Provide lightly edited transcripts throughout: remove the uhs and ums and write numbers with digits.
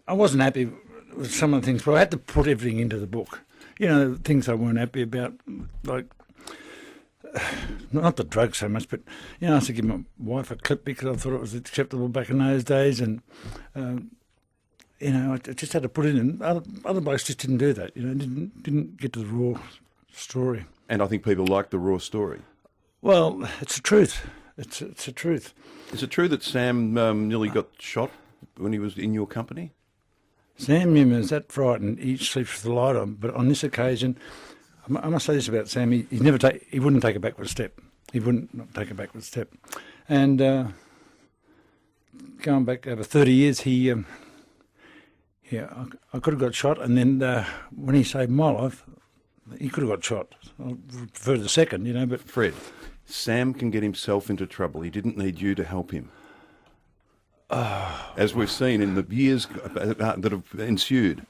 I wasn't happy with some of the things, but I had to put everything into the book. You know, things I weren't happy about, like, not the drugs so much, but, you know, I used to give my wife a clip because I thought it was acceptable back in those days, and, you know, I just had to put it in. Other blokes just didn't do that, you know, didn't get to the raw story. And I think people like the raw story. Well, it's the truth. It's the truth. Is it true that Sam nearly got shot when he was in your company? Sam Newman is that frightened, he sleeps with the light on, but on this occasion, I must say this about Sam, he wouldn't take a backward step. He wouldn't not take a backward step. And going back over 30 years, I could have got shot, and then when he saved my life, he could have got shot. I prefer the second, you know, but... Fred, Sam can get himself into trouble. He didn't need you to help him. As we've seen in the years that have ensued.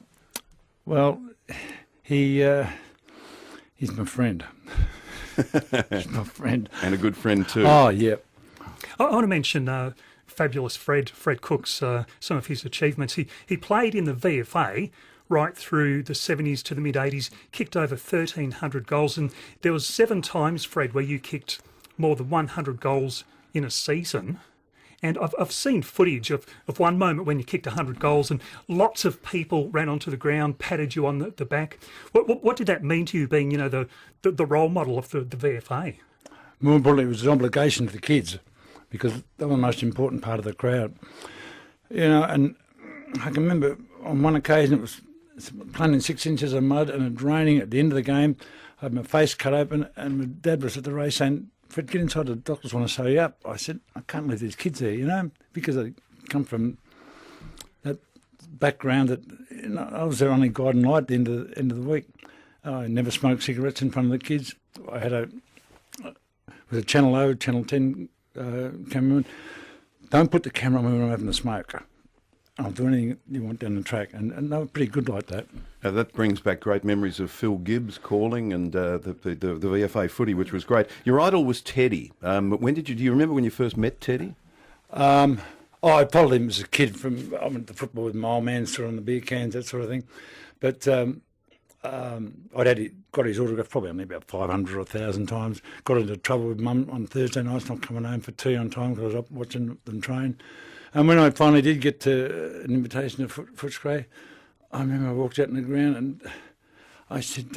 Well, he's my friend. He's my friend. And a good friend too. Oh, yeah. I want to mention fabulous Fred Cook's, some of his achievements. He played in the VFA right through the 70s to the mid-80s, kicked over 1,300 goals, and there was 7 times, Fred, where you kicked more than 100 goals in a season. And I've seen footage of one moment when you kicked 100 goals and lots of people ran onto the ground, patted you on the back. What did that mean to you, being, you know, the role model of the VFA? More importantly, it was an obligation to the kids because they were the most important part of the crowd. You know, and I can remember on one occasion it was playing in 6 inches of mud and it raining at the end of the game. I had my face cut open and my dad was at the race saying, "Fred, get inside, the doctors want to sew you up." I said, "I can't leave these kids there, you know, because they come from that background that, you know, I was their only guiding light at the end of the week. I never smoked cigarettes in front of the kids. I had with a Channel O, Channel 10 cameraman, don't put the camera on when I'm having a smoke. I'll do anything you want down the track," and they were pretty good like that. That brings back great memories of Phil Gibbs calling and the VFA footy, which was great. Your idol was Teddy. When do you remember when you first met Teddy? I followed him as a kid. I went to football with my old man, stood on the beer cans, that sort of thing. But got his autograph probably only about 500 or 1,000 times. Got into trouble with Mum on Thursday nights, not coming home for tea on time because I was up watching them train. And when I finally did get to an invitation to Footscray, I remember I walked out in the ground and I said,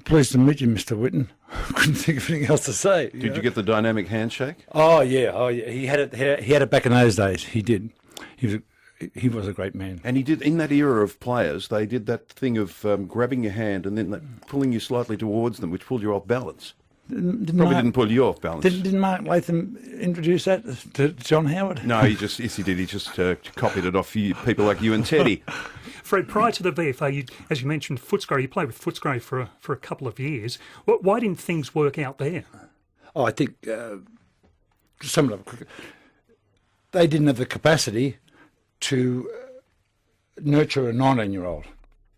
"Pleased to meet you, Mr. Whitten." I couldn't think of anything else to say. Did you get the dynamic handshake? Oh yeah. He had it back in those days. He did. He was a great man. And he did, in that era of players, they did that thing of grabbing your hand and then pulling you slightly towards them, which pulled you off balance. Didn't pull you off balance. Didn't Mark Latham introduce that to John Howard? No, he did. He just copied it off people like you and Teddy. Fred, prior to the VFA, as you mentioned, Footscray, you played with Footscray for a couple of years. Why didn't things work out there? Oh, I think some of them, they didn't have the capacity to nurture a 19-year-old.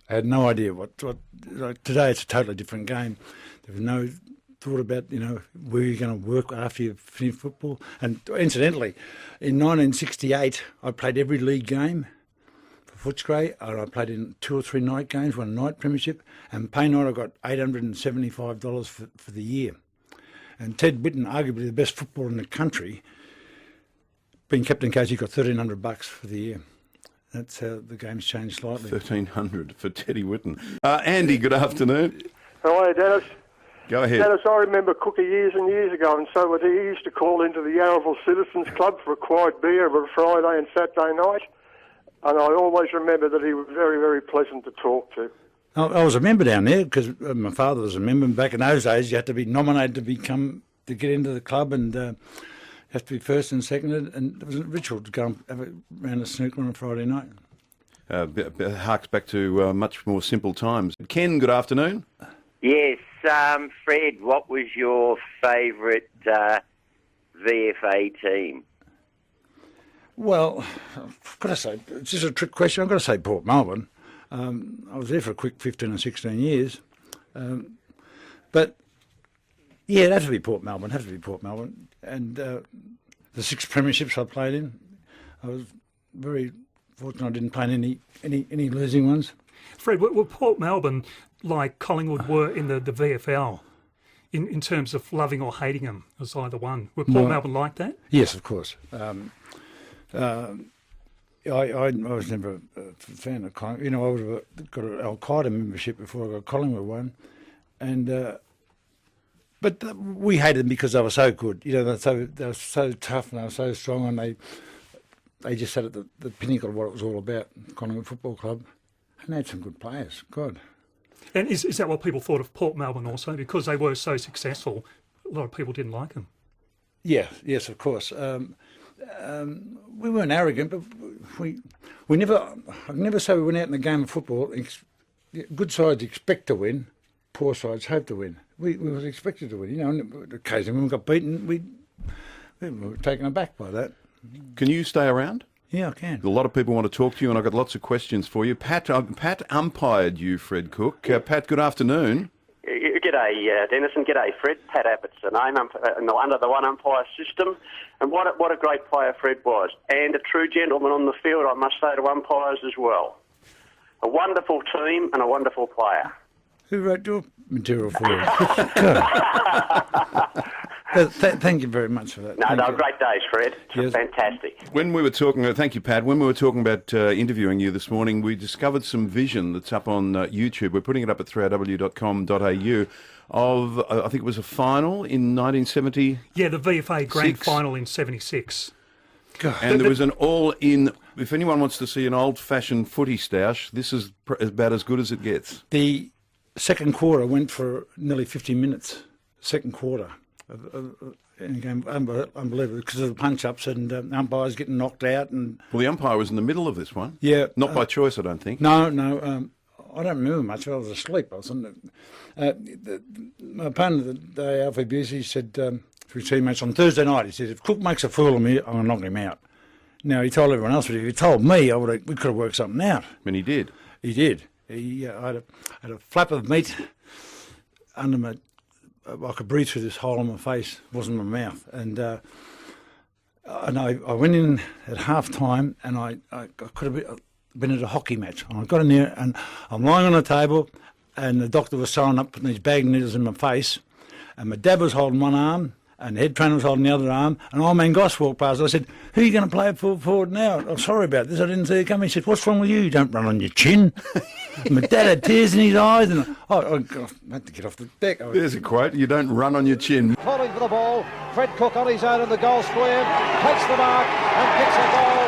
I had no idea what like today it's a totally different game. There was no thought about, you know, where you're going to work after you finish football. And incidentally, in 1968, I played every league game for Footscray, and I played in 2 or 3 night games, won a night premiership, and pay night I got $875 for the year. And Ted Whitten, arguably the best footballer in the country, being captain coach, he got $1,300 for the year. That's how the game's changed slightly. $1,300 for Teddy Whitten. Andy, good afternoon. Hello, Dennis. Go ahead. Dennis, I remember Cookie years and years ago, and so would he. He used to call into the Yarraville Citizens Club for a quiet beer every Friday and Saturday night, and I always remember that he was very, very pleasant to talk to. I was a member down there because my father was a member. Back in those days, you had to be nominated to get into the club, and you have to be first and seconded, and there was a ritual to go and have a round of snooker on a Friday night. Harks back to much more simple times. Ken, good afternoon. Yes, Fred, what was your favourite VFA team? Well, I've got to say, it's just a trick question. I've got to say Port Melbourne. I was there for a quick 15 or 16 years. But, yeah, it'd have to be Port Melbourne, And the 6 premierships I played in, I was very fortunate I didn't play in any losing ones. Fred, were Port Melbourne like Collingwood were in the VFL in terms of loving or hating them as either one? Were Port Melbourne like that? Yes, of course. I was never a fan of Collingwood. You know, I would have got an Al Qaeda membership before I got Collingwood one, and but we hated them because they were so good. You know, they were so tough and they were so strong, and they just sat at the pinnacle of what it was all about. Collingwood Football Club, and they had some good players. God. And is that what people thought of Port Melbourne also? Because they were so successful, a lot of people didn't like them. Yeah, yes, of course. We weren't arrogant, but we never. I can never say we went out in a game of football. Good sides expect to win, poor sides hope to win. We was expected to win. You know, and occasionally when we got beaten, we were taken aback by that. Can you stay around? Yeah, I can. A lot of people want to talk to you, and I've got lots of questions for you. Pat umpired you, Fred Cook. Pat, good afternoon. G'day, Dennis, and g'day, Fred. Pat Abbott's the name, under the one umpire system. And what a great player Fred was. And a true gentleman on the field, I must say, to umpires as well. A wonderful team and a wonderful player. Who wrote your material for you? Thank you very much for that. No, they were great days, Fred. Yes. Fantastic. When we were talking, thank you, Pat. When we were talking about interviewing you this morning, we discovered some vision that's up on YouTube. We're putting it up at 3rw.com.au of, I think it was a final in 1970. Yeah, the VFA Grand Final in '76. And there was an all-in. If anyone wants to see an old-fashioned footy stoush, this is about as good as it gets. The second quarter went for nearly 50 minutes. Second quarter. In a game, unbelievable, because of the punch-ups and umpires getting knocked out. And Well, the umpire was in the middle of this one. Yeah. Not by choice, I don't think. No, I don't remember much. I was asleep. I was on my opponent the day, Alfie Busey, said to his teammates on Thursday night, he said, if Cook makes a fool of me, I'm going to knock him out. Now, he told everyone else, but if he told me, we could have worked something out. And he did. He did. I had a flap of meat under my... I could breathe through this hole in my face. It wasn't my mouth. And I went in at half-time, and I could have been at a hockey match. And I got in there, and I'm lying on a table, and the doctor was sewing up, putting these bag needles in my face, and my dad was holding one arm, and the head trainer was holding the other arm, and old man Goss walked past. I said, who are you going to play forward now? I'm sorry about this, I didn't see you coming. He said, what's wrong with you? You don't run on your chin. My dad had tears in his eyes, and I had to get off the deck. There's a quote, you don't run on your chin. Calling for the ball, Fred Cook on his own in the goal square, takes the mark and kicks a goal.